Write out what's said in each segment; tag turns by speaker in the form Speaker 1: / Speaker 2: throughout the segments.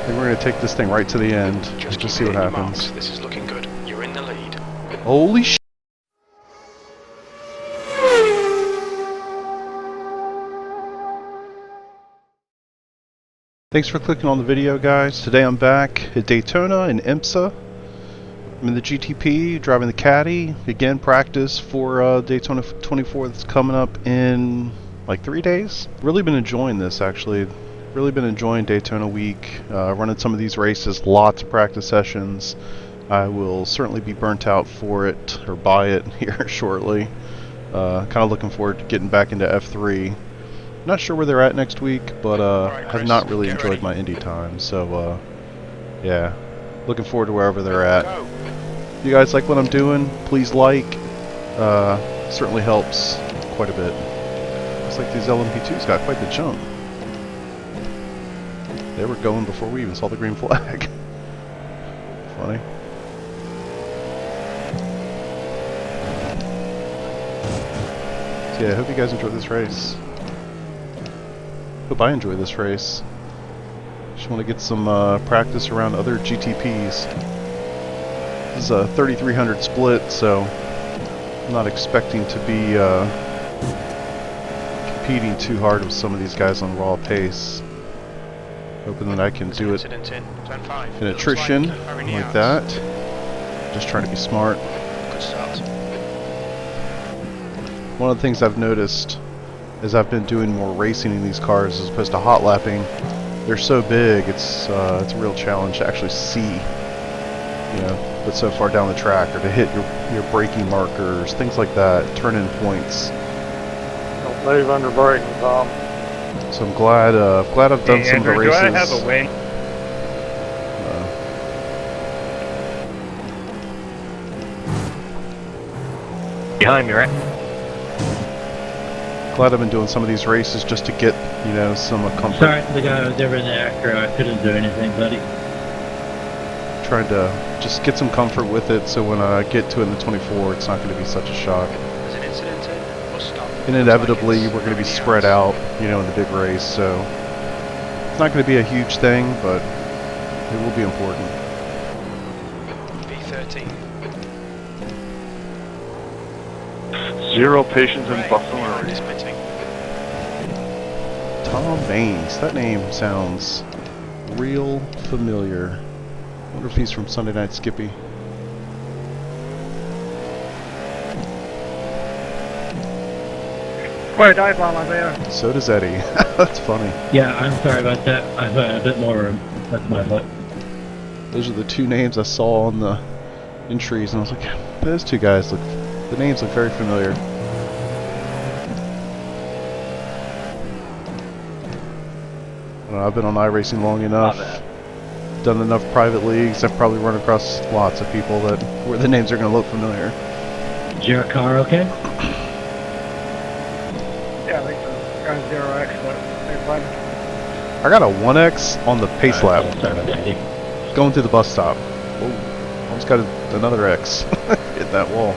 Speaker 1: think we're going to take this thing right to the end. Just see what happens.
Speaker 2: This is looking good. You're in the lead.
Speaker 1: Holy sh! Thanks for clicking on the video, guys. Today I'm back at Daytona in IMSA. I'm in the GTP, driving the Caddy. Again, practice for Daytona 24 that's coming up in like 3 days. Really been enjoying this, actually. Really been enjoying Daytona week. Running some of these races, lots of practice sessions. I will certainly be burnt out for it, or by it, here shortly. Kind of looking forward to getting back into F3. Not sure where they're at next week, but have not really enjoyed my Indy time, so yeah, looking forward to wherever they're at. If you guys like what I'm doing, please like. Certainly helps quite a bit. Looks like these LMP2s got quite the jump. They were going before we even saw the green flag. Funny. So yeah, I hope you guys enjoyed this race. Hope I enjoy this race. Just want to get some practice around other GTPs. This is a 3300 split, so I'm not expecting to be competing too hard with some of these guys on raw pace. Hoping that I can do it in attrition like that. Just trying to be smart.
Speaker 2: Good start.
Speaker 1: One of the things I've noticed as I've been doing more racing in these cars as opposed to hot lapping, they're so big, it's a real challenge to actually see, you know, but so far down the track, or to hit your braking markers, things like that, turn-in points.
Speaker 3: Don't move under braking, Tom.
Speaker 1: So I'm glad I've done some of the races.
Speaker 3: Do I have a wing? Behind me, right?
Speaker 1: Glad I've been doing some of these races just to get, you know, some comfort.
Speaker 4: Sorry, the guy was over in the Acura. I couldn't do anything, buddy.
Speaker 1: Trying to just get some comfort with it, so when I get to it in the 24, it's not going to be such a shock.
Speaker 2: There's an incident in. We'll stop.
Speaker 1: And inevitably, we're going to be spread out, you know, in the big race, so it's not going to be a huge thing, but it will be important.
Speaker 2: V13.
Speaker 3: Zero patience in Buffalo.
Speaker 1: Tom Baines, that name sounds real familiar. I wonder if he's from Sunday Night Skippy.
Speaker 3: Wait, dive bomb there.
Speaker 1: So does Eddie. That's funny.
Speaker 4: Yeah, I'm sorry about that. I've a bit more room. That's my fault.
Speaker 1: Those are the two names I saw on the entries, and I was like, those two guys look, the names look very familiar. I don't know, I've been on iRacing long enough, done enough private leagues, I've probably run across lots of people that where the names are going to look familiar.
Speaker 4: Is your car okay?
Speaker 3: Yeah, I think so. Got 0x, but they're fine.
Speaker 1: I got a 1X on the pace lap,
Speaker 4: Sorry about that.
Speaker 1: going through the bus stop. Oh, almost got another X. Hit that wall.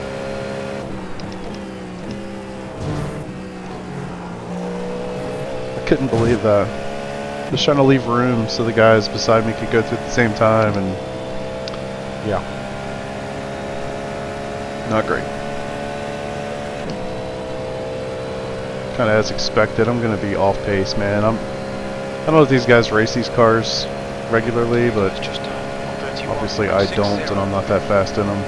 Speaker 1: I couldn't believe that. Just trying to leave room so the guys beside me could go through at the same time, and yeah, not great. Kind of as expected, I'm going to be off pace, man. I don't know if these guys race these cars regularly, but obviously I don't, and I'm not that fast in them.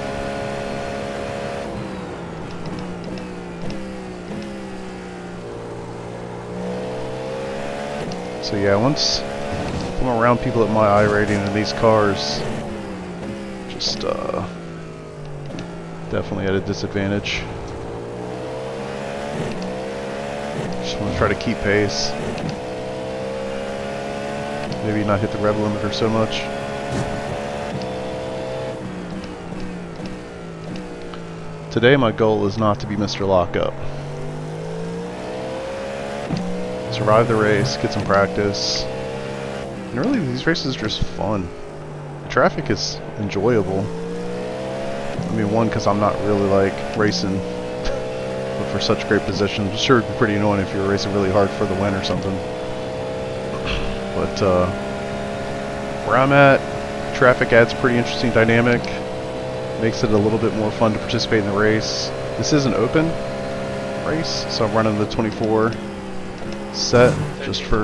Speaker 1: So yeah, once I'm around people at my iRating in these cars, just definitely at a disadvantage. Just want to try to keep pace. Maybe not hit the rev limiter so much. Today my goal is not to be Mr. Lockup. Survive the race, get some practice. And really, these races are just fun. The traffic is enjoyable. I mean, one, because I'm not really like racing but for such great positions. I'm sure it'd be pretty annoying if you were racing really hard for the win or something. But where I'm at, traffic adds a pretty interesting dynamic. Makes it a little bit more fun to participate in the race. This is an open race, so I'm running the 24 set just for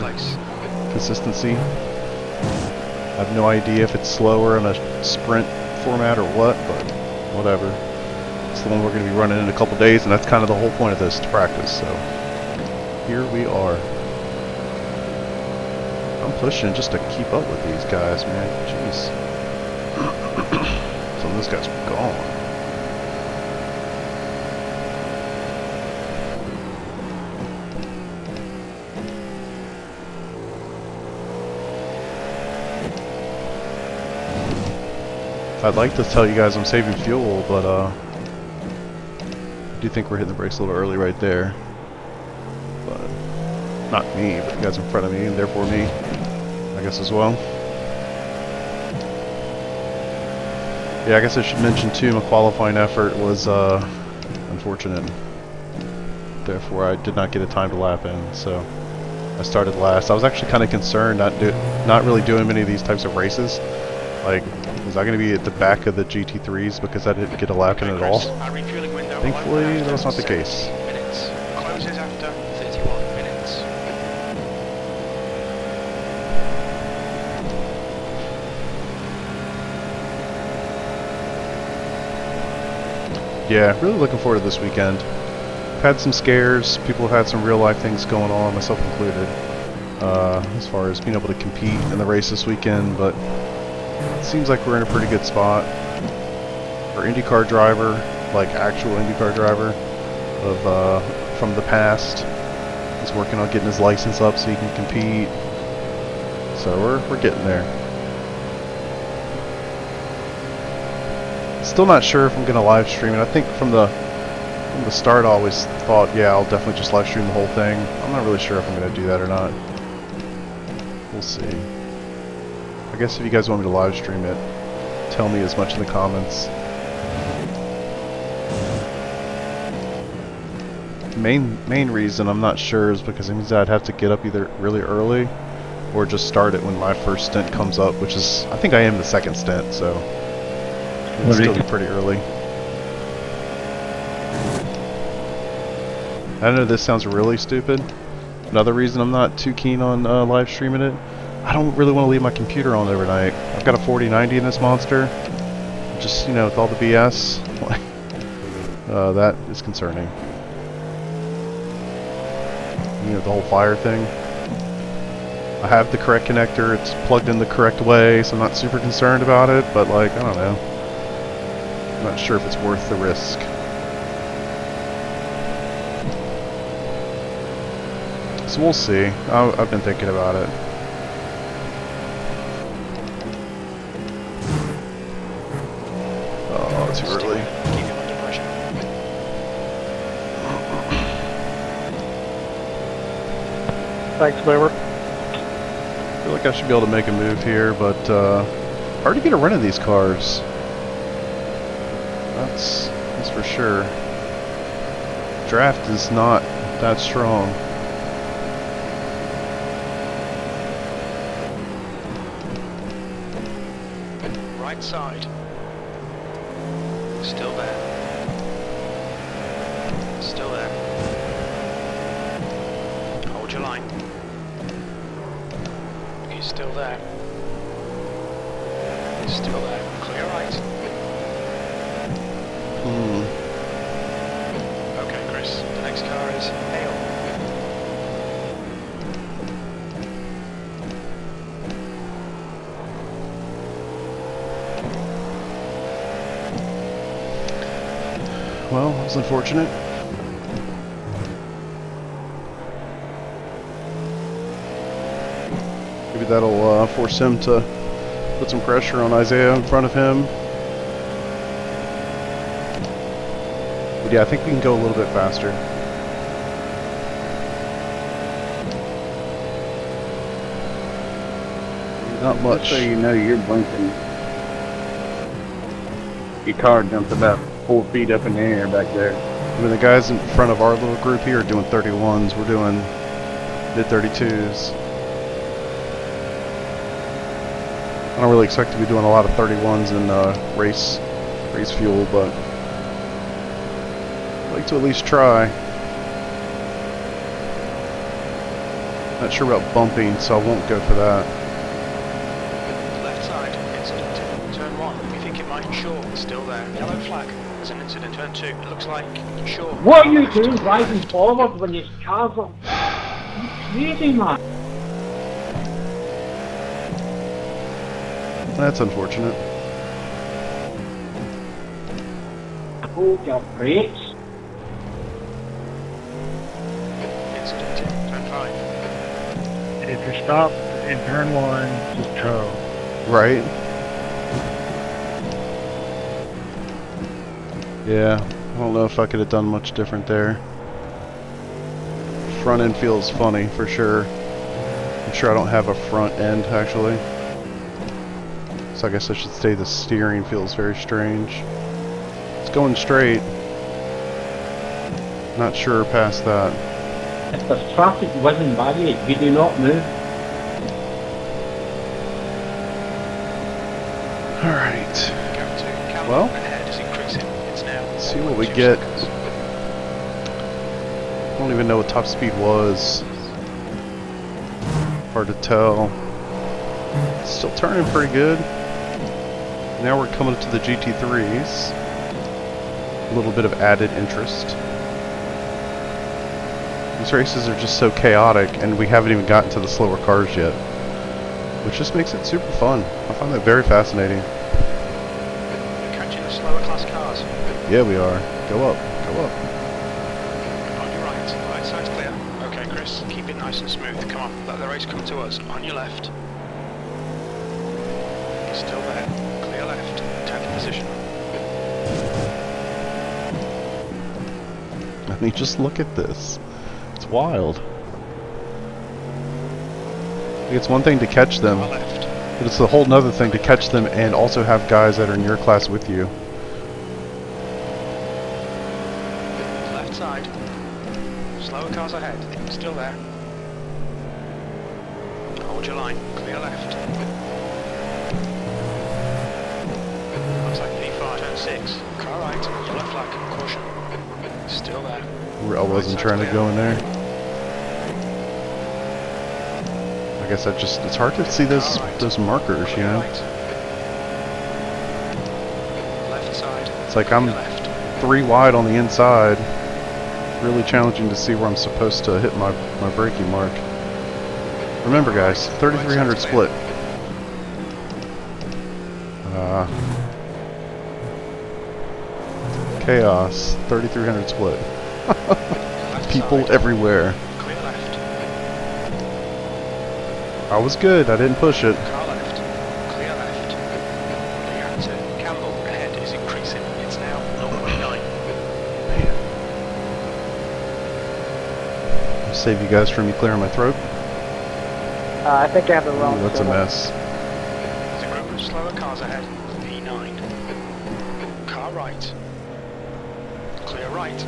Speaker 1: consistency. I have no idea if it's slower in a sprint format or what, but whatever. It's the one we're going to be running in a couple days, and that's kind of the whole point of this, to practice. So here we are. I'm pushing just to keep up with these guys, man. Jeez. Some of those guys are gone. I'd like to tell you guys I'm saving fuel, but I do think we're hitting the brakes a little early right there. But not me, but the guys in front of me, and therefore me, I guess, as well. Yeah, I guess I should mention too, my qualifying effort was unfortunate. Therefore, I did not get a timed lap in, so I started last. I was actually kind of concerned not really doing many of these types of races. Like, was I going to be at the back of the GT3s because I didn't get a lap in at all? Thankfully, that was not the case.
Speaker 2: Closes after 31 minutes.
Speaker 1: Yeah, really looking forward to this weekend. I've had some scares. People have had some real life things going on, myself included, as far as being able to compete in the race this weekend, but it seems like we're in a pretty good spot. Our IndyCar driver, like actual IndyCar driver from the past, is working on getting his license up so he can compete. So we're getting there. Still not sure if I'm going to live stream it. I think from the start I always thought, yeah, I'll definitely just live stream the whole thing. I'm not really sure if I'm going to do that or not. We'll see. I guess if you guys want me to live stream it, tell me as much in the comments. Main reason I'm not sure is because it means I'd have to get up either really early or just start it when my first stint comes up, which is, I think I am the second stint, so it'll still be pretty early. I know this sounds really stupid. Another reason I'm not too keen on live streaming it, I don't really want to leave my computer on overnight. I've got a 4090 in this monster. Just, you know, with all the BS, that is concerning. You know, the whole fire thing. I have the correct connector, it's plugged in the correct way, so I'm not super concerned about it, but like, I don't know. I'm not sure if it's worth the risk. So we'll see. I've been thinking about it. Oh, too early.
Speaker 2: Keep him under pressure.
Speaker 3: Thanks, Barber.
Speaker 1: I feel like I should be able to make a move here, but hard to get a run in these cars. That's for sure. Draft is not that strong.
Speaker 2: Right side. Still there. Still there. Hold your line. He's still there. He's still there. Clear right. Okay, Chris. The next car is Hale.
Speaker 1: Well, that's unfortunate. Maybe that'll force him to put some pressure on Isaiah in front of him. But yeah, I think we can go a little bit faster. Not much.
Speaker 5: Just so you know, you're blinking. Your car jumped about 4 feet up in the air back there.
Speaker 1: I mean, the guys in front of our little group here are doing 31s. We're doing mid 32s. I don't really expect to be doing a lot of 31s in race fuel, but I'd like to at least try. Not sure about bumping, so I won't go for that.
Speaker 2: Left side, incident. Turn 1, we think it might short, still there. Yellow flag, there's an incident. Turn 2, it looks like short.
Speaker 3: What are you doing driving forward when your car's on? You crazy, man.
Speaker 1: That's unfortunate.
Speaker 3: Hold your brakes.
Speaker 2: Incident, turn 5.
Speaker 3: If you stop in turn 1, just tow.
Speaker 1: Right? Yeah, I don't know if I could have done much different there. Front end feels funny, for sure. I'm sure I don't have a front end, actually. So I guess I should say the steering feels very strange. It's going straight. Not sure past that.
Speaker 4: If there's traffic whizzing by you, we do not move.
Speaker 1: Alright.
Speaker 2: Go to camera
Speaker 1: Well,
Speaker 2: ahead is increasing. It's now.
Speaker 1: let's see what we
Speaker 2: 1.2
Speaker 1: get.
Speaker 2: seconds.
Speaker 1: I don't even know what top speed was. Hard to tell. Still turning pretty good. Now we're coming to the GT3s. A little bit of added interest. These races are just so chaotic, and we haven't even gotten to the slower cars yet, which just makes it super fun. I find that very fascinating.
Speaker 2: We're catching the slower class cars.
Speaker 1: Yeah, we are. Go up. Go up.
Speaker 2: On your right, right side's clear. Okay, Chris, keep it nice and smooth. Come on, let the race come to us. On your left. You're still there. Clear left. 10th position.
Speaker 1: I mean, just look at this. It's wild. It's one thing to catch them,
Speaker 2: Far left.
Speaker 1: but it's a whole nother thing to catch them and also have guys that are in your class with you.
Speaker 2: Left side. Slower cars ahead. Still there. Hold your line. Clear left. Looks like P5. Turn 6. Car right. Yellow flag. Caution. Still there.
Speaker 1: I wasn't trying to go in there. I guess it's hard to see those markers, you know?
Speaker 2: Left side.
Speaker 1: It's like I'm
Speaker 2: Left.
Speaker 1: 3 wide on the inside. Really challenging to see where I'm supposed to hit my braking mark. Remember guys, 3300 split. Chaos, 3300 split. People everywhere.
Speaker 2: Clear left.
Speaker 1: I was good, I didn't push it.
Speaker 2: Car left. Clear left. Reactor. Campbell ahead is increasing. It's now 0.9.
Speaker 1: I'll save you guys from me clearing my throat.
Speaker 3: I think I have the wrong.
Speaker 1: Ooh, that's a mess.
Speaker 2: There's a group of slower cars ahead. P9. Car right. Clear right.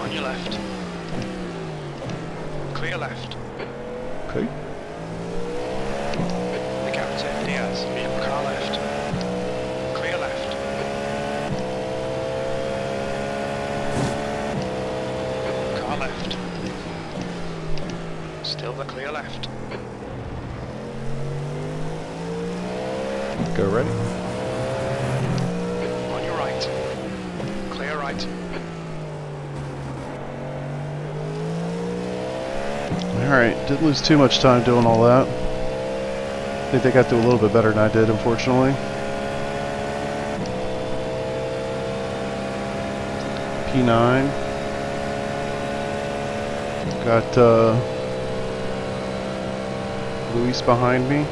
Speaker 2: On your left. Clear left.
Speaker 1: Okay.
Speaker 2: The captain, Diaz. Car left. Clear left. Car left. Still the clear left.
Speaker 1: Go ready.
Speaker 2: On your right. Clear right.
Speaker 1: Alright, didn't lose too much time doing all that. I think they got through a little bit better than I did, unfortunately. P9. Got Luis behind me.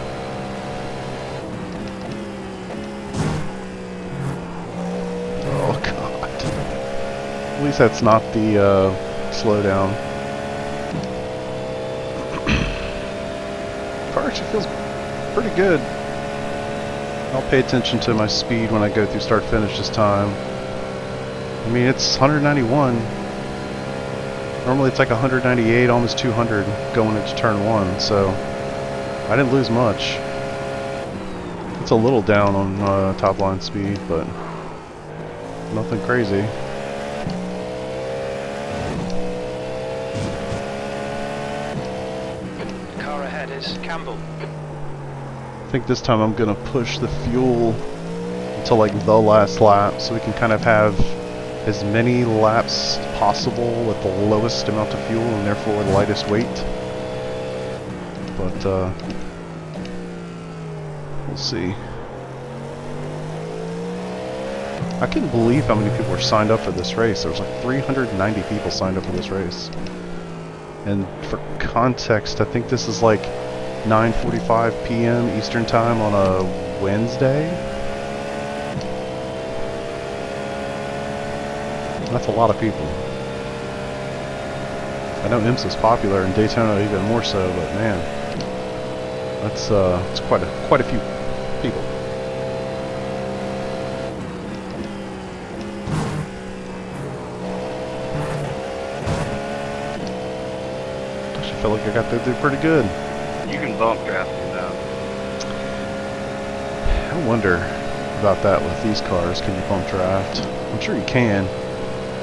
Speaker 1: Oh god. At least that's not the slowdown. Car actually feels pretty good. I'll pay attention to my speed when I go through start finish this time. I mean, it's 191. Normally it's like 198, almost 200 going into turn 1, so I didn't lose much. It's a little down on top line speed, but nothing crazy.
Speaker 2: The car ahead is Campbell.
Speaker 1: I think this time I'm gonna push the fuel until like the last lap, so we can kind of have as many laps possible with the lowest amount of fuel and therefore the lightest weight. But we'll see. I couldn't believe how many people were signed up for this race. There was like 390 people signed up for this race. And for context, I think this is like 9:45 p.m. Eastern Time on a Wednesday. That's a lot of people. I know IMSA's popular and Daytona even more so, but man, that's quite a few people. Actually, felt like I got through pretty good.
Speaker 5: You can bump draft them now.
Speaker 1: I wonder about that with these cars. Can you bump draft? I'm sure you can.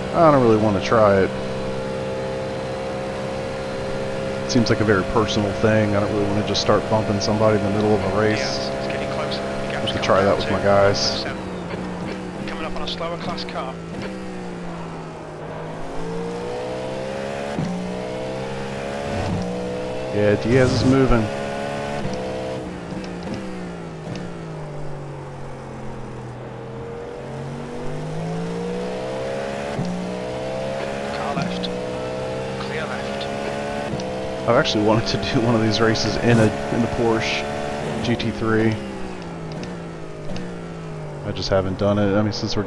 Speaker 1: I don't really want to try it. It seems like a very personal thing. I don't really want to just start bumping somebody in the middle of a race.
Speaker 2: Yes, it's getting closer.
Speaker 1: I have to try that with my guys.
Speaker 2: Coming up on a slower class car.
Speaker 1: Yeah, Diaz is moving.
Speaker 2: Car left. Clear left.
Speaker 1: I've actually wanted to do one of these races in the Porsche GT3. I just haven't done it. I mean, since we're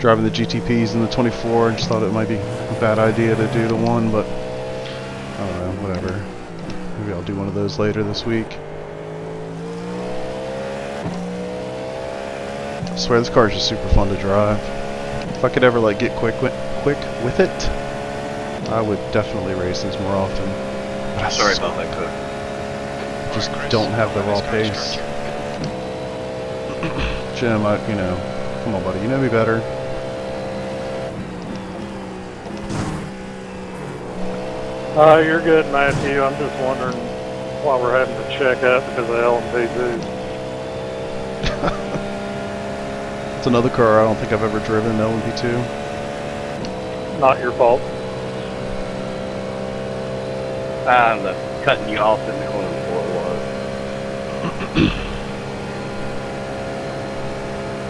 Speaker 1: driving the GTPs in the 24, I just thought it might be a bad idea to do the one, but I don't know, whatever. Maybe I'll do one of those later this week. I swear this car is just super fun to drive. If I could ever like get quick with it, I would definitely race these more often. But
Speaker 5: Sorry about that, Cook.
Speaker 1: Just don't have the raw pace. Jim, you know, come on, buddy, you know me better.
Speaker 3: You're good, Matthew. I'm just wondering why we're having to check up because of LMP2s.
Speaker 1: It's another car I don't think I've ever driven, LMP2.
Speaker 3: Not your fault.
Speaker 5: I'm cutting you off in the corner before it was.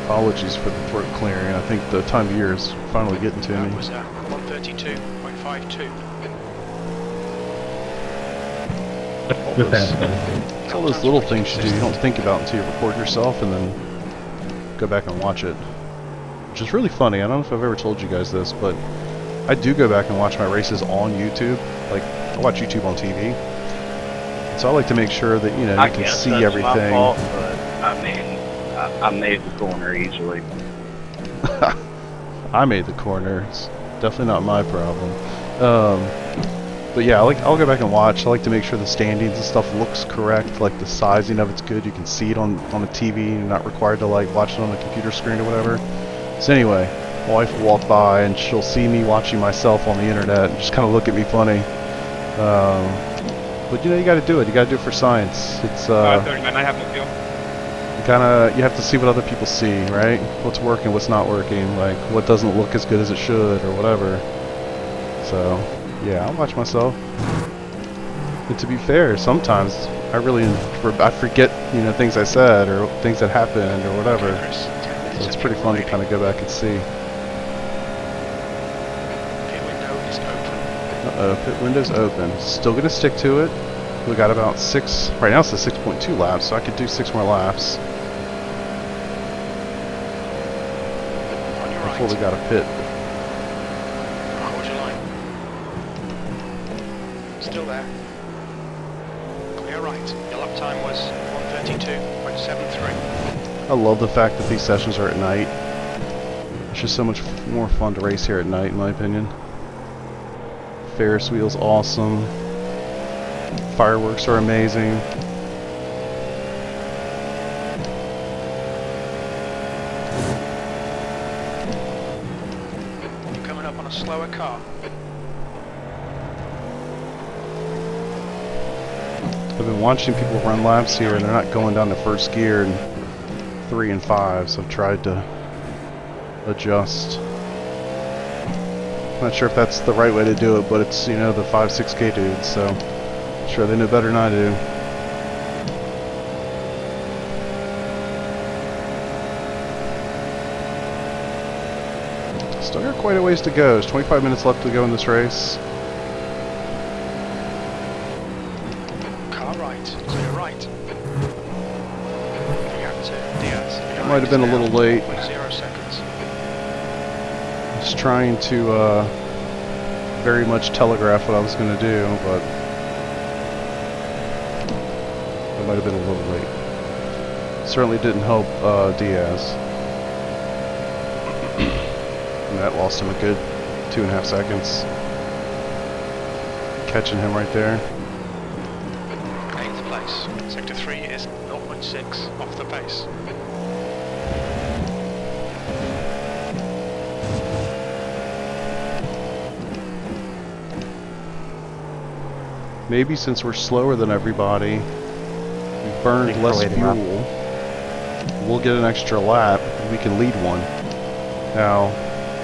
Speaker 1: Apologies for the throat clearing. I think the time of year is finally getting to
Speaker 2: That
Speaker 1: me.
Speaker 2: was 132.52.
Speaker 4: Just that.
Speaker 1: It's all those little things you do you don't think about until you record yourself and then go back and watch it. Which is really funny. I don't know if I've ever told you guys this, but I do go back and watch my races on YouTube. Like, I watch YouTube on TV. So I like to make sure that, you know, you can see everything.
Speaker 5: My fault, but I mean, I made the corner easily.
Speaker 1: I made the corner. It's definitely not my problem. But yeah, I'll go back and watch. I like to make sure the standings and stuff looks correct, like the sizing of it's good. You can see it on the TV. You're not required to like watch it on the computer screen or whatever. So anyway, my wife will walk by and she'll see me watching myself on the internet and just kind of look at me funny. But you know, you got to do it. You got to do it for science. It's
Speaker 6: 30 man, I have no fuel.
Speaker 1: you have to see what other people see, right? What's working, what's not working, like what doesn't look as good as it should or whatever. So yeah, I'll watch myself. But to be fair, sometimes I forget, you know, things I said or things that happened or whatever. So it's pretty fun to kind of go back and see.
Speaker 2: Pit window is open.
Speaker 1: Uh-oh, pit window's open. Still gonna stick to it. We got about right now it's a 6.2 laps, so I could do 6 more laps
Speaker 2: On your right.
Speaker 1: before we got a pit.
Speaker 2: Hold your line. Still there. Clear right. Your lap time was 132.73.
Speaker 1: I love the fact that these sessions are at night. It's just so much more fun to race here at night, in my opinion. Ferris wheel's awesome. Fireworks are amazing.
Speaker 2: You're coming up on a slower car.
Speaker 1: I've been watching people run laps here and they're not going down to first gear in 3 and 5, so I've tried to adjust. Not sure if that's the right way to do it, but it's, you know, the 5-6K dudes, so I'm sure they know better than I do. Still got quite a ways to go. There's 25 minutes left to go in this race.
Speaker 2: Car right, clear right. Moving out to Diaz.
Speaker 1: Might have been a little late.
Speaker 2: 0 seconds.
Speaker 1: Just trying to very much telegraph what I was going to do, but I might have been a little late. Certainly didn't help Diaz. And that lost him a good 2.5 seconds. Catching him right there.
Speaker 2: 8th place. Sector 3 is 0.6 off the pace.
Speaker 1: Maybe since we're slower than everybody, we've burned less fuel, we'll get an extra lap and we can lead one. Now,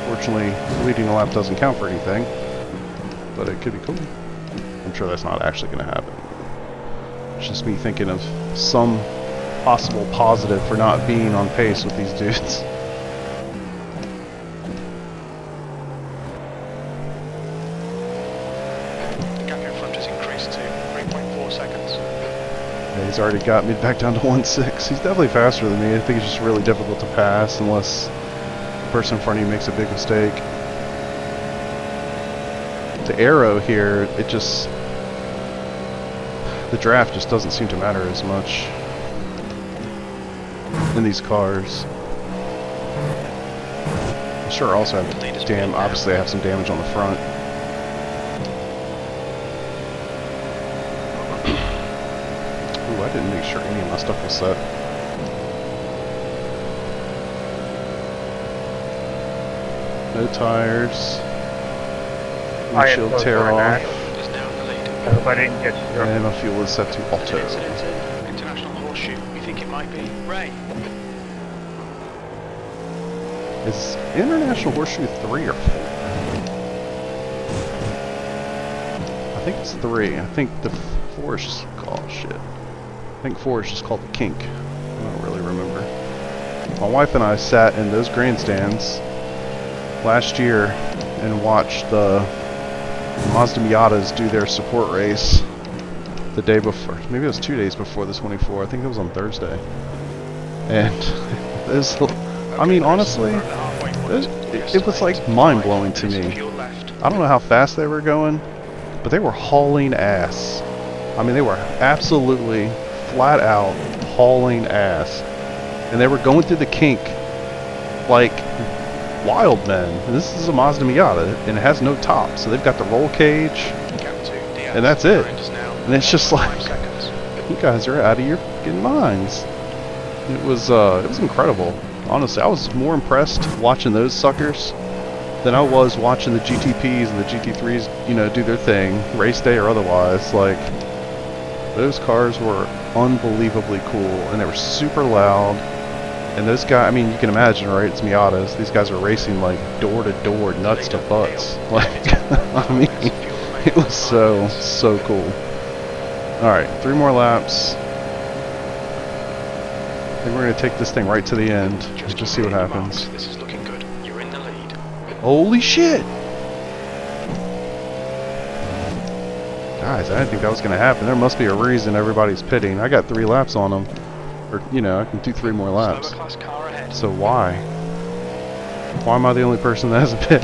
Speaker 1: fortunately, leading a lap doesn't count for anything, but it could be cool. I'm sure that's not actually going to happen. It's just me thinking of some possible positive for not being on pace with these dudes. He's already got me back down to 1.6. He's definitely faster than me. I think it's just really difficult to pass unless the person in front of you makes a big mistake. The arrow here, it just... the draft just doesn't seem to matter as much in these cars. I'm sure I also have obviously I have some damage on the front. I didn't make sure any of my stuff was set. No tires. Windshield tear off.
Speaker 2: Is now in the lead.
Speaker 3: Hope I didn't get you.
Speaker 1: And my fuel is set to auto.
Speaker 2: Incident in International Horseshoe. You think it might be Ray?
Speaker 1: Is International Horseshoe 3 or 4? I think it's 3. I think the 4 is just called shit. I think 4 is just called the Kink. I don't really remember. My wife and I sat in those grandstands last year and watched the Mazda Miatas do their support race the day before. Maybe it was 2 days before the 24. I think it was on Thursday. And this, I mean, honestly, it was like mind-blowing to me. I don't know how fast they were going, but they were hauling ass. I mean, they were absolutely flat out hauling ass, and they were going through the kink like wild men. And this is a Mazda Miata, and it has no top, so they've got the roll cage, and that's it. And it's just like, you guys are out of your fucking minds. It was incredible. Honestly, I was more impressed watching those suckers than I was watching the GTPs and the GT3s, you know, do their thing, race day or otherwise. Like, those cars were unbelievably cool, and they were super loud. And those guys, I mean, you can imagine, right? It's Miatas. These guys are racing like door to door, nuts to butts. Like, I mean, it was so cool. All right, 3 more laps. I think we're gonna take this thing right to the end. Just see what happens.
Speaker 2: This is looking good. You're in the lead.
Speaker 1: Holy shit! Guys, I didn't think that was gonna happen. There must be a reason everybody's pitting. I got 3 laps on them. Or, you know, I can do 3 more laps. So why? Why am I the only person that has a pit?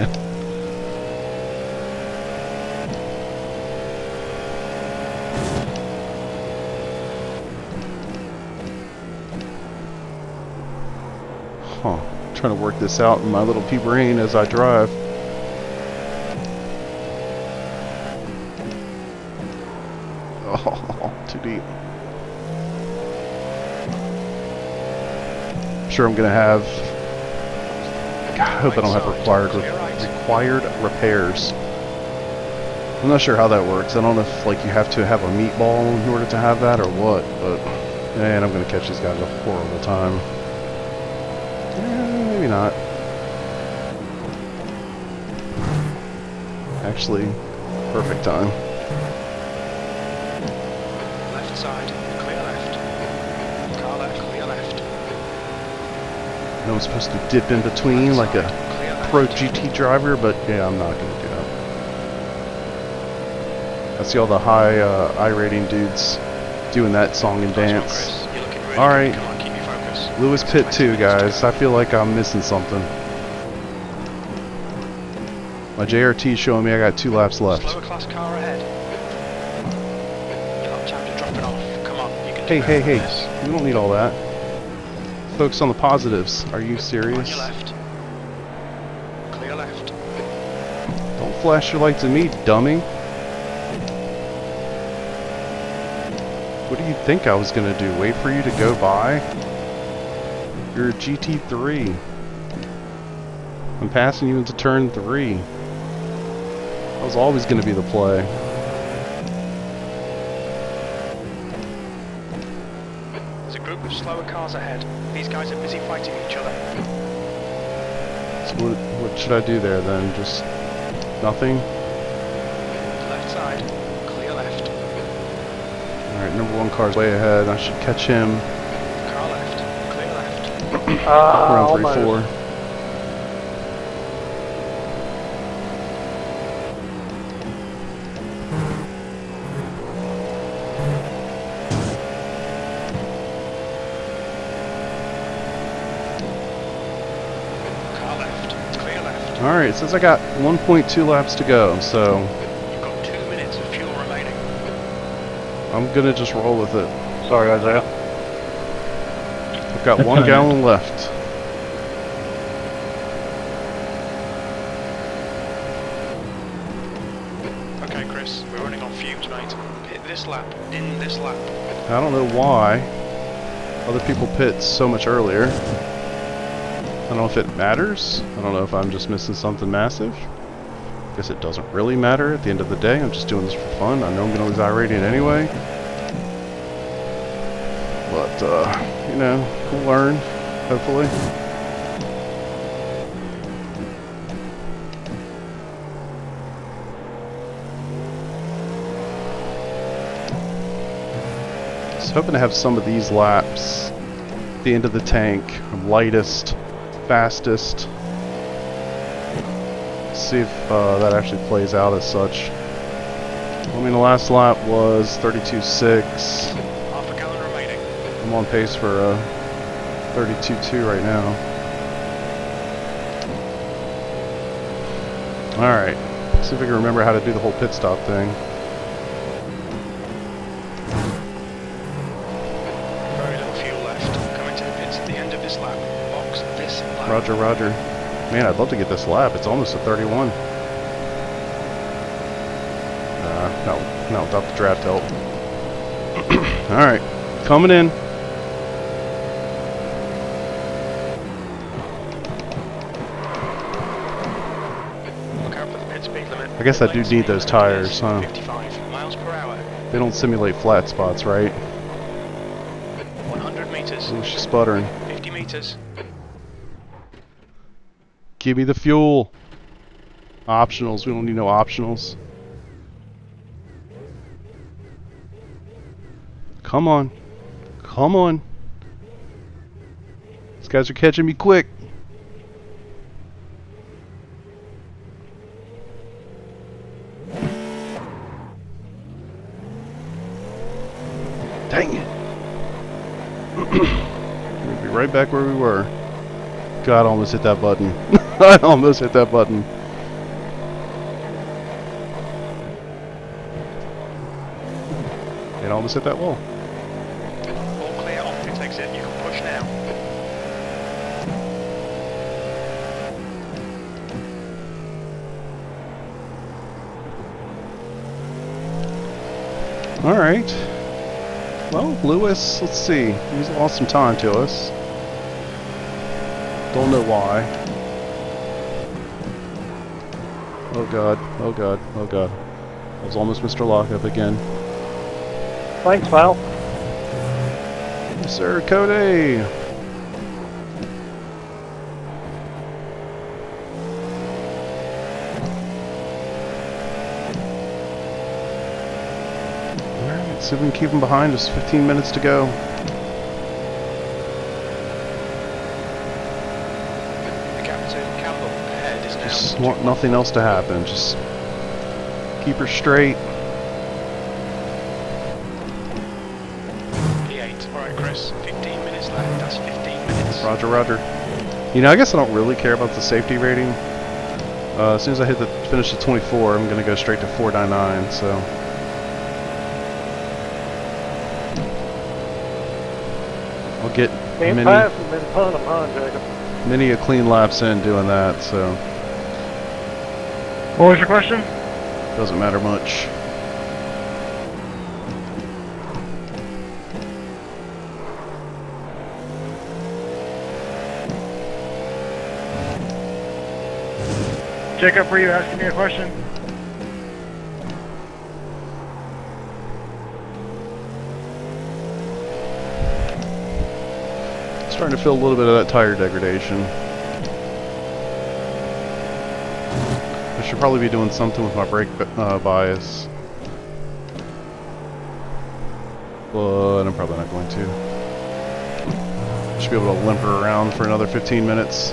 Speaker 1: Huh. I'm trying to work this out in my little pea brain as I drive. Oh, too deep. I'm sure I'm gonna have. God, I hope I don't have required repairs. I'm not sure how that works. I don't know if like you have to have a meatball in order to have that or what, but man, I'm gonna catch these guys a horrible time. Maybe not. Actually, perfect time.
Speaker 2: Left side, clear left. Car left, clear left.
Speaker 1: I know I'm supposed to dip in between like a pro GT driver, but yeah, I'm not gonna do that. I see all the high iRacing dudes doing that song and dance. Alright, Lewis Pit 2, guys. I feel like I'm missing something. My JRT is showing me I got 2 laps left.
Speaker 2: Slower class car ahead. You'll have time to drop it off. Come on, you can do
Speaker 1: Hey,
Speaker 2: this.
Speaker 1: we don't need all that. Focus on the positives. Are you
Speaker 2: On
Speaker 1: serious?
Speaker 2: your left. Clear left.
Speaker 1: Don't flash your lights at me, dummy. What do you think I was gonna do? Wait for you to go by? You're a GT3. I'm passing you into turn 3. That was always gonna be the play.
Speaker 2: There's a group of slower cars ahead. These guys are busy fighting each other.
Speaker 1: So what should I do there then? Just nothing?
Speaker 2: Left side, clear left.
Speaker 1: Alright, number 1 car's way ahead. I should catch him
Speaker 2: Car left, clear left.
Speaker 1: around 3-4.
Speaker 3: Almost.
Speaker 2: Car left, clear left.
Speaker 1: Alright, it says I got 1.2 laps to go, so
Speaker 2: You've got 2 minutes of fuel remaining.
Speaker 1: I'm gonna just roll with it.
Speaker 3: Sorry, Isaiah.
Speaker 1: I've got 1 gallon left.
Speaker 2: Okay, Chris, we're running on fumes, mate. Hit this lap, in this lap.
Speaker 1: I don't know why other people pit so much earlier. I don't know if it matters. I don't know if I'm just missing something massive. I guess it doesn't really matter at the end of the day. I'm just doing this for fun. I know I'm going to lose iRacing anyway. But, you know, we'll learn, hopefully. I was hoping to have some of these laps at the end of the tank. Lightest, fastest. See if that actually plays out as such. I mean, the last lap was 32.6.
Speaker 2: Half a gallon remaining.
Speaker 1: I'm on pace for 32.2 right now. Alright, see if I can remember how to do the whole pit stop thing.
Speaker 2: Very little fuel left. Coming to the pits at the end of this lap. Box this lap.
Speaker 1: Roger, roger. Man, I'd love to get this lap. It's almost a 31. Not without the draft help. Alright, coming in.
Speaker 2: Look out for the pit speed limit.
Speaker 1: I guess I do need those tires, huh?
Speaker 2: 55 miles per hour.
Speaker 1: They don't simulate flat spots, right?
Speaker 2: 100 meters.
Speaker 1: Ooh, she's sputtering.
Speaker 2: 50 meters.
Speaker 1: Give me the fuel. Optionals. We don't need no optionals. Come on. Come on. These guys are catching me quick. Dang it. We'll be right back where we were. God, I almost hit that button. I almost hit that button. It almost hit that wall.
Speaker 2: All clear off pit exit. You can push now.
Speaker 1: Alright. Well, Lewis, let's see. He's lost some time to us. Don't know why. Oh god, oh god, oh god. I was almost Mr. Lockup again.
Speaker 3: Thanks, pal.
Speaker 1: Yes, sir, Cody! Alright, see if we can keep him behind us. 15 minutes to go.
Speaker 2: The gap to Campbell ahead is now.
Speaker 1: Just want nothing else to happen. Just keep her straight.
Speaker 2: P8. Alright, Chris. 15 minutes left. That's 15 minutes.
Speaker 1: Roger, roger. You know, I guess I don't really care about the safety rating. As soon as I hit the finish at 24, I'm going to go straight to 499, so... I'll get
Speaker 3: Can't pass them in ton of mine, Jacob.
Speaker 1: many a clean laps in doing that, so...
Speaker 5: What was your question?
Speaker 1: Doesn't matter much.
Speaker 5: Jacob, were you asking me a question?
Speaker 1: Starting to feel a little bit of that tire degradation. I should probably be doing something with my brake bias. But I'm probably not going to. Should be able to limp her around for another 15 minutes.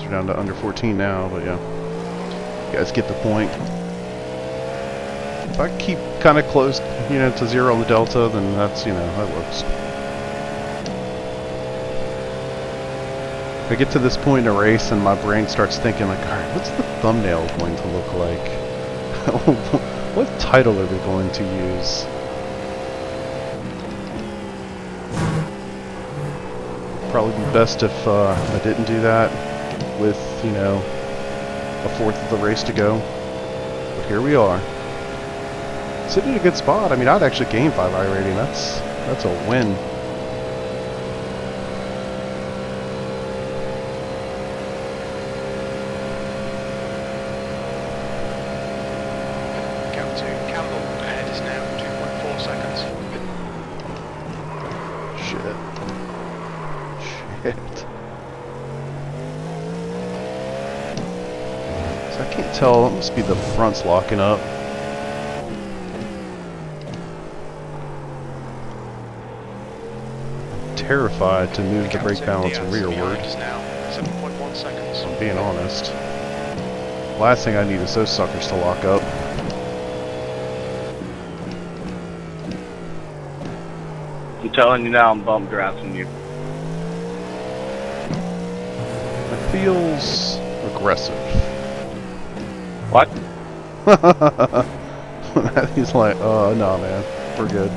Speaker 1: We're down to under 14 now, but yeah. You guys get the point. If I keep kind of close, you know, to 0 on the delta, then that's, you know, that works. I get to this point in a race and my brain starts thinking like, alright, what's the thumbnail going to look like? What title are we going to use? Probably be best if I didn't do that with, you know, a fourth of the race to go. But here we are. Sitting in a good spot. I mean, I'd actually gain 5 iRating. That's a win.
Speaker 2: Gap to Campbell ahead is now 2.4 seconds.
Speaker 1: Shit. So I can't tell. It must be the front's locking up. Terrified to move the brake balance rearward.
Speaker 2: Is now 7.1 seconds.
Speaker 1: If I'm being honest. Last thing I need is those suckers to lock up.
Speaker 5: I'm telling you now, I'm bump drafting you.
Speaker 1: It feels aggressive.
Speaker 5: What?
Speaker 1: He's like, no man, we're good.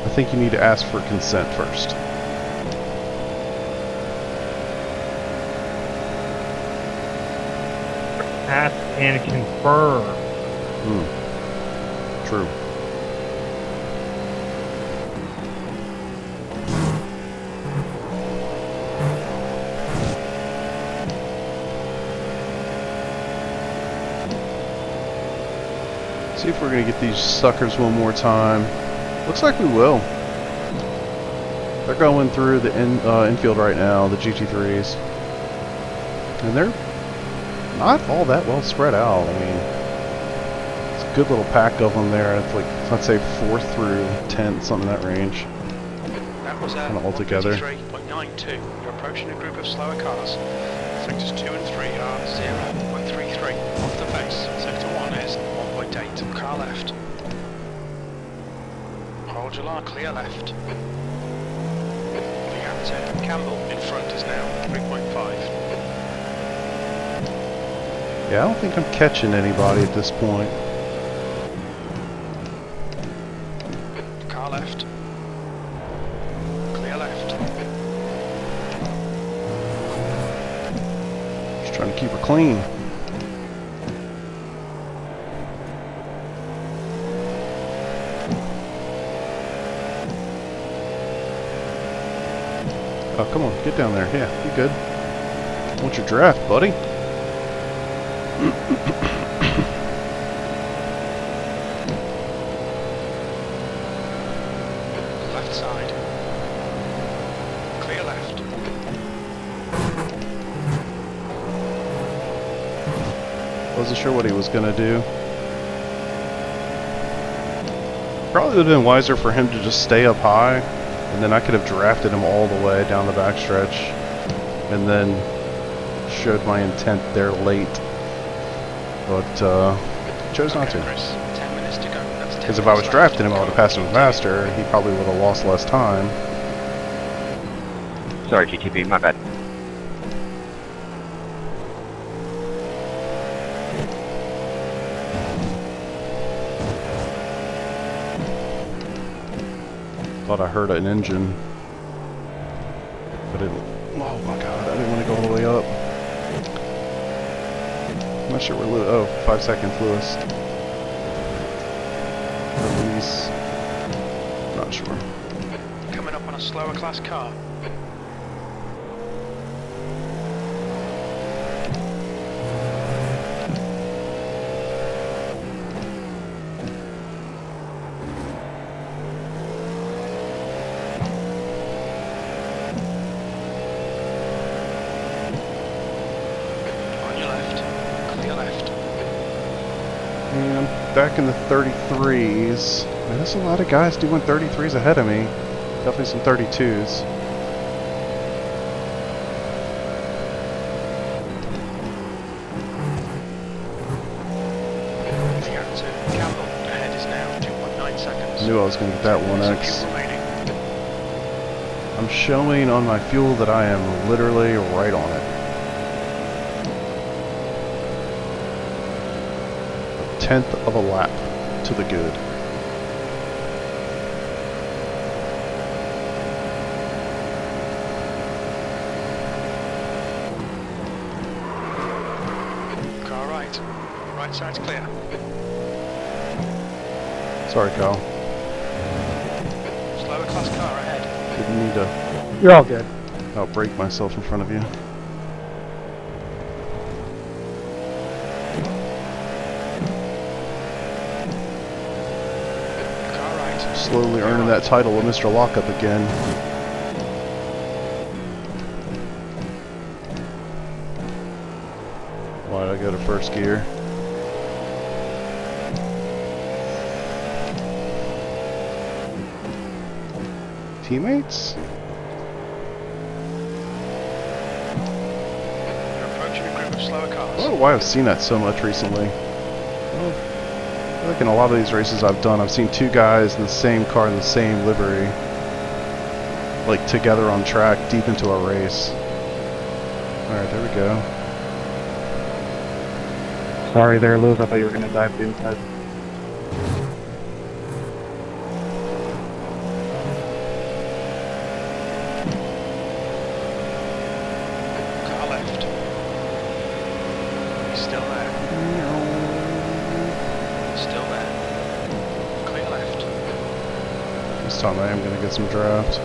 Speaker 1: I think you need to ask for consent first.
Speaker 6: Ask and confirm.
Speaker 1: True. See if we're going to get these suckers one more time. Looks like we will. They're going through the infield right now, the GT3s. And they're not all that well spread out. I mean, it's a good little pack of them there. It's like, let's say 4th through 10th, something in that range.
Speaker 2: That was
Speaker 1: Kind of all together.
Speaker 2: 153.92. You're approaching a group of slower cars. Sectors 2 and 3 are 0.33 off the pace. Sector 1 is 1.8. Car left. Hold your line, clear left. The gap to Campbell in front is now 3.5.
Speaker 1: Yeah, I don't think I'm catching anybody at this point.
Speaker 2: Car left. Clear left.
Speaker 1: Just trying to keep her clean. Oh, come on, get down there. Yeah, you good. Want your draft, buddy?
Speaker 2: Left side. Clear left.
Speaker 1: Wasn't sure what he was gonna do. Probably would have been wiser for him to just stay up high, and then I could have drafted him all the way down the backstretch, and then showed my intent there late. But chose not
Speaker 2: Okay,
Speaker 1: to.
Speaker 2: Chris, 10 minutes to go. That's 10
Speaker 1: Because if I was
Speaker 2: minutes
Speaker 1: drafting him,
Speaker 2: left.
Speaker 1: I would have passed him faster. He probably would have lost less time.
Speaker 5: Sorry, GTP, my bad.
Speaker 1: Thought I heard an engine. But it... Oh my god, I didn't want to go all the way up. I'm not sure where Lewis... Oh, 5 seconds, Lewis. Release. Not sure.
Speaker 2: Coming up on a slower class car. On your left. Clear left.
Speaker 1: And back in the 33s. Man, there's a lot of guys doing 33s ahead of me. Definitely some 32s.
Speaker 2: Campbell, ahead is now 2.9 seconds.
Speaker 1: Knew I was going to get that
Speaker 2: Fuel
Speaker 1: 1X.
Speaker 2: remaining.
Speaker 1: I'm showing on my fuel that I am literally right on it. A tenth of a lap to the good.
Speaker 2: Car right. Right side's clear.
Speaker 1: Sorry, Kyle.
Speaker 2: Slower class car ahead.
Speaker 1: Didn't need to
Speaker 6: You're all good.
Speaker 1: outbrake myself in front of you.
Speaker 2: Car right.
Speaker 1: Slowly earning that title of Mr. Lockup again. Why'd I go to first gear? Teammates?
Speaker 2: You're approaching a group of slower
Speaker 1: I
Speaker 2: cars.
Speaker 1: don't know why I've seen that so much recently. Well, I feel like in a lot of these races I've done, I've seen two guys in the same car in the same livery, like together on track deep into a race. Alright, there we go.
Speaker 6: Sorry there, Lewis. I thought you were going to dive to the inside.
Speaker 2: Car left. He's still there. Still there. Clear left.
Speaker 1: This time I am going to get some draft.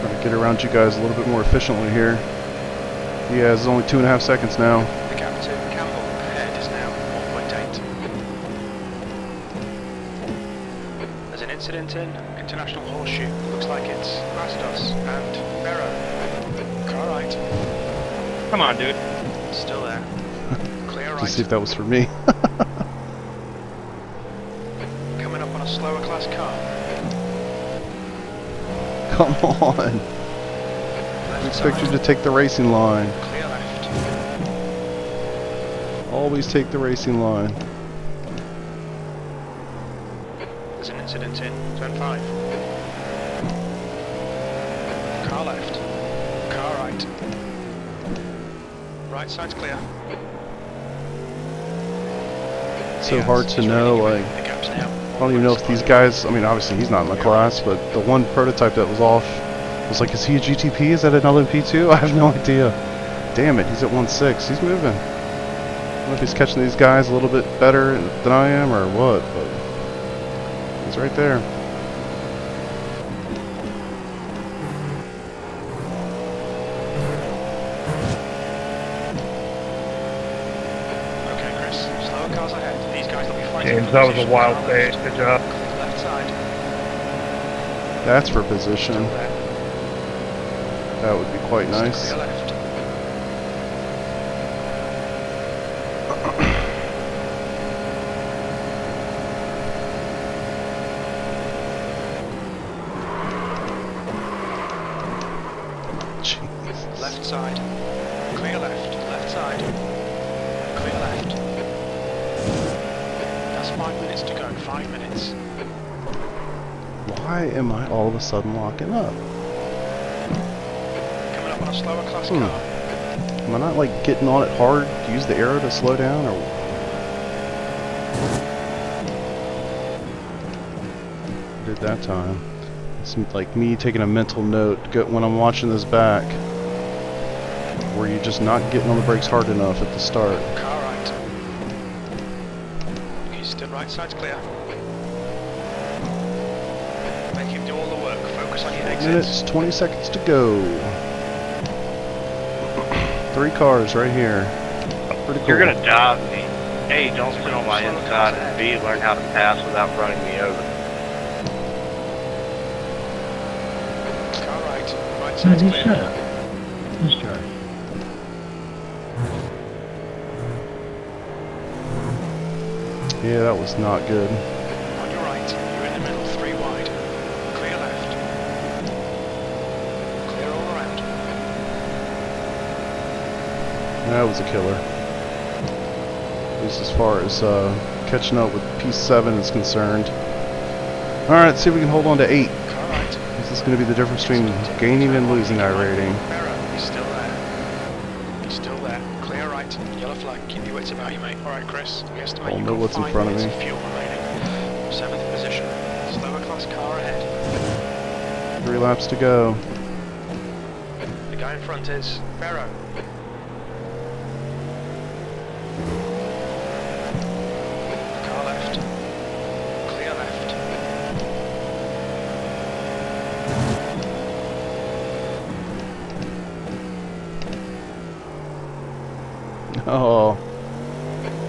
Speaker 1: Trying to get around you guys a little bit more efficiently here. Yeah, it's only 2.5 seconds now.
Speaker 2: The gap to Campbell ahead is now 1.8. There's an incident in International Horseshoe. Looks like it's past us and Barrow. Car right.
Speaker 5: Come on, dude.
Speaker 2: Still there. Clear
Speaker 1: To see if
Speaker 2: right.
Speaker 1: that was for me.
Speaker 2: Coming up on a slower class car.
Speaker 1: Come on. I
Speaker 2: Left
Speaker 1: expect you
Speaker 2: side.
Speaker 1: to take the racing line.
Speaker 2: Clear left.
Speaker 1: Always take the racing line.
Speaker 2: There's an incident in turn 5. Car left. Car right. Right side's clear.
Speaker 1: It's so
Speaker 2: Diaz
Speaker 1: hard to
Speaker 2: is
Speaker 1: know,
Speaker 2: running
Speaker 1: like,
Speaker 2: away. The gap's now
Speaker 1: I don't even know if these guys, I mean, obviously he's not in the class, but the one prototype that was off was like, is he a GTP? Is that an LMP2? I have no idea. Damn it, he's at 1.6. He's moving. I don't know if he's catching these guys a little bit better than I am or what, but he's right there.
Speaker 2: slower cars ahead. These guys will be fighting
Speaker 6: James,
Speaker 2: for
Speaker 6: that was a
Speaker 2: position.
Speaker 6: wild
Speaker 2: Car
Speaker 6: fade.
Speaker 2: left.
Speaker 6: Good job.
Speaker 2: Left side.
Speaker 1: That's for position.
Speaker 2: Still there.
Speaker 1: That would be quite
Speaker 2: Still
Speaker 1: nice.
Speaker 2: to your left.
Speaker 1: Jeez.
Speaker 2: Left side. Clear left. Left side. Clear left. That's 5 minutes to go. 5 minutes.
Speaker 1: Why am I all of a sudden locking up?
Speaker 2: Coming up on a slower class
Speaker 1: Hmm.
Speaker 2: car.
Speaker 1: Am I not like getting on it hard to use the arrow to slow down, or did that time? It's like me taking a mental note when I'm watching this back, where you're just not getting on the brakes hard enough at the start.
Speaker 2: Car right. He's still right side's clear. Make him do all the work. Focus on your exits.
Speaker 1: Minutes, 20 seconds to go. 3 cars right here. Pretty cool.
Speaker 5: You're gonna dive me. A, don't sit on my inside, and B, learn how to pass without running me over.
Speaker 2: Car right. Right
Speaker 4: Yeah,
Speaker 2: side's
Speaker 4: he's
Speaker 2: clear.
Speaker 4: set. Let's try.
Speaker 1: Yeah, that was not good.
Speaker 2: On your right. You're in the middle. 3 wide. Clear left. Clear all around.
Speaker 1: That was a killer. At least as far as catching up with P7 is concerned. Alright, let's see if we can hold on to 8.
Speaker 2: Car right.
Speaker 1: This is going to be the difference between gaining and losing our rating.
Speaker 2: Barber, he's still there. He's still there. Clear right. Yellow flag. Keep your wits about you, mate. Alright, Chris. We estimate
Speaker 1: I'll
Speaker 2: you've
Speaker 1: know
Speaker 2: got
Speaker 1: what's in
Speaker 2: 5
Speaker 1: front of
Speaker 2: minutes
Speaker 1: me.
Speaker 2: fuel remaining. 7th position. Slower class car ahead.
Speaker 1: 3 laps to go.
Speaker 2: The guy in front is Barrow. Car left. Clear left.
Speaker 1: Oh,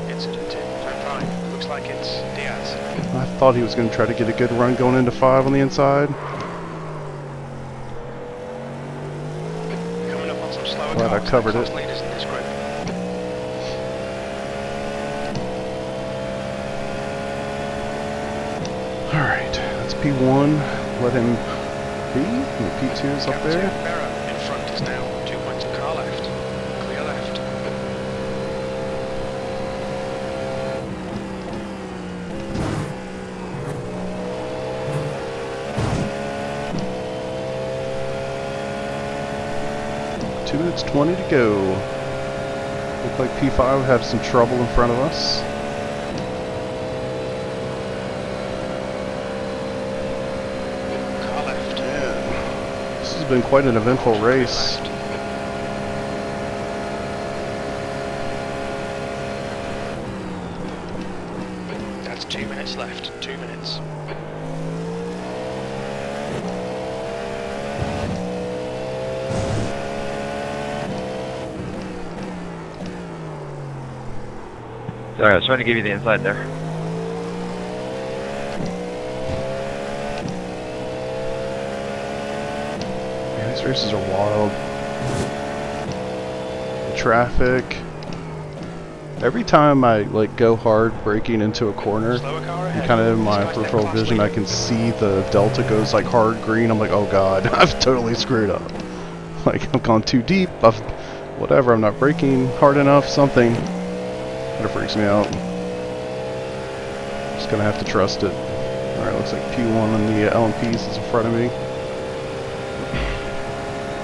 Speaker 2: Incident in turn 5. Looks like it's Diaz.
Speaker 1: I thought he was going to try to get a good run going into 5 on the inside.
Speaker 2: Coming up on some slower
Speaker 1: Glad I
Speaker 2: cars.
Speaker 1: covered
Speaker 2: Class
Speaker 1: it.
Speaker 2: leaders in this group.
Speaker 1: Alright, that's P1. Let him be. And P2 is up
Speaker 2: Captain
Speaker 1: there.
Speaker 2: Barrow in front is now 2 points of car left. Clear left.
Speaker 1: Two minutes 20 to go. Look like P5 would have some trouble in front of us.
Speaker 2: Car left.
Speaker 1: This has been quite an eventful
Speaker 2: Clear
Speaker 1: race.
Speaker 2: left. That's 2 minutes left. 2 minutes.
Speaker 7: Sorry, I was trying to give you the inside there.
Speaker 1: Man, these races are wild. The traffic. Every time I like go hard braking into a corner,
Speaker 2: Slower car
Speaker 1: and
Speaker 2: ahead.
Speaker 1: kind of in my
Speaker 2: This guy's
Speaker 1: peripheral
Speaker 2: next class
Speaker 1: vision, I
Speaker 2: leader.
Speaker 1: can see the delta goes like hard green. I'm like, oh god, I've totally screwed up. Like I've gone too deep. Whatever. I'm not braking hard enough. Something. That freaks me out. Just gonna have to trust it. All right, looks like P1 on the LMPs is in front of me.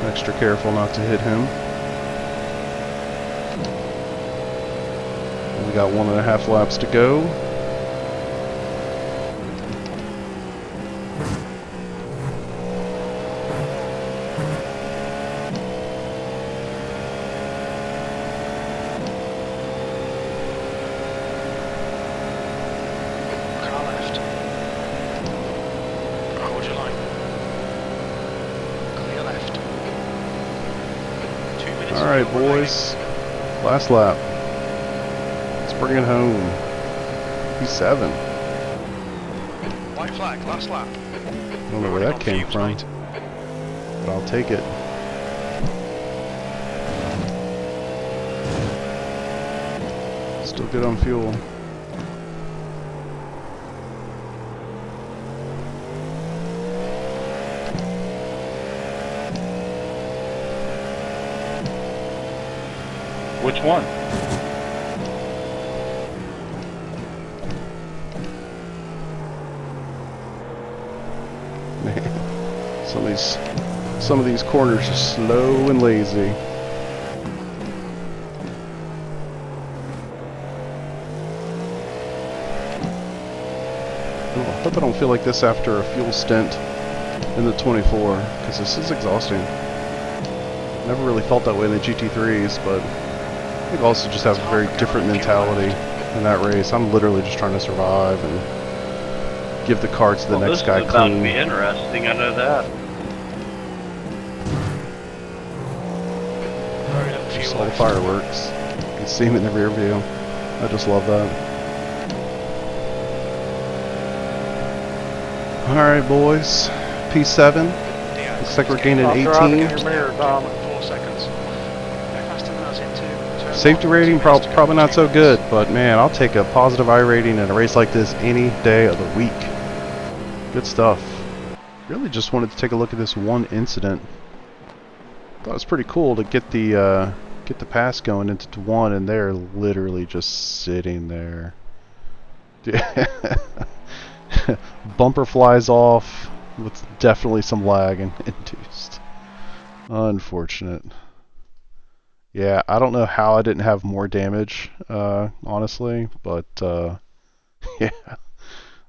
Speaker 1: Extra careful not to hit him. We got 1.5 laps to go.
Speaker 2: Car left. Hold your line. Clear left. 2 minutes.
Speaker 1: All right,
Speaker 2: fuel remaining.
Speaker 1: boys. Last lap. Let's bring it home. P7.
Speaker 2: White flag, last lap.
Speaker 1: I don't know where that came from,
Speaker 2: Mate.
Speaker 1: but I'll take it. Still good on fuel.
Speaker 5: Which one?
Speaker 1: Man, some of these corners are slow and lazy. I hope I don't feel like this after a fuel stint in the 24, because this is exhausting. Never really felt that way in the GT3s, but I think I also just have a very different mentality in that race. I'm literally just trying to survive and give the car to the next guy
Speaker 5: This is about to
Speaker 1: clean.
Speaker 5: be interesting, I know that.
Speaker 2: Very little fuel
Speaker 1: Just all the
Speaker 2: left.
Speaker 1: fireworks. You can see them in the rear view. I just love that. Alright boys, P7.
Speaker 2: Diaz,
Speaker 1: Looks like we're
Speaker 2: it's
Speaker 1: gaining
Speaker 3: Stop driving
Speaker 1: 18.
Speaker 3: in your mirror, Tom.
Speaker 2: 4 seconds. Go faster than us into turn
Speaker 1: Safety
Speaker 2: one,
Speaker 1: rating
Speaker 2: 2 minutes to go,
Speaker 1: probably not
Speaker 2: 2
Speaker 1: so
Speaker 2: minutes.
Speaker 1: good, but man, I'll take a positive iRating in a race like this any day of the week. Good stuff. Really just wanted to take a look at this one incident. Thought it was pretty cool to get the pass going into one, and they're literally just sitting there. Bumper flies off with definitely some lag induced. Unfortunate. Yeah, I don't know how I didn't have more damage, honestly, but yeah,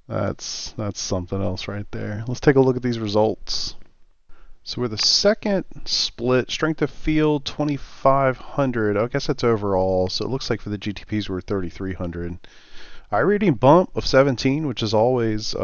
Speaker 1: that's something else right there. Let's take a look at these results. So we're the second split, strength of field 2500. I guess that's overall. So it looks like for the GTPs we're 3300. iRating bump of 17, which is always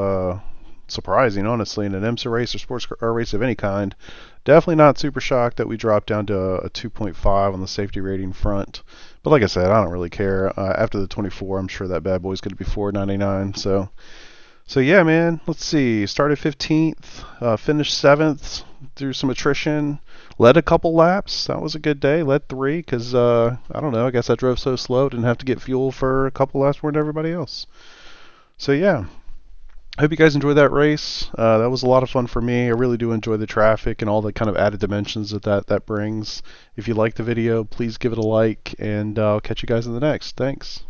Speaker 1: surprising, honestly, in an IMSA race or sports car race of any kind. Definitely not super shocked that we dropped down to a 2.5 on the safety rating front. But like I said, I don't really care. After the 24, I'm sure that bad boy's going to be 499. So yeah, man. Let's see. Started 15th, finished 7th through some attrition. Led a couple laps. That was a good day. Led 3 because I don't know. I guess I drove so slow, didn't have to get fuel for a couple laps more than everybody else. So yeah. Hope you guys enjoyed that race. That was a lot of fun for me. I really do enjoy the traffic and all the kind of added dimensions that brings. If you liked the video, please give it a like, and I'll catch you guys in the next. Thanks.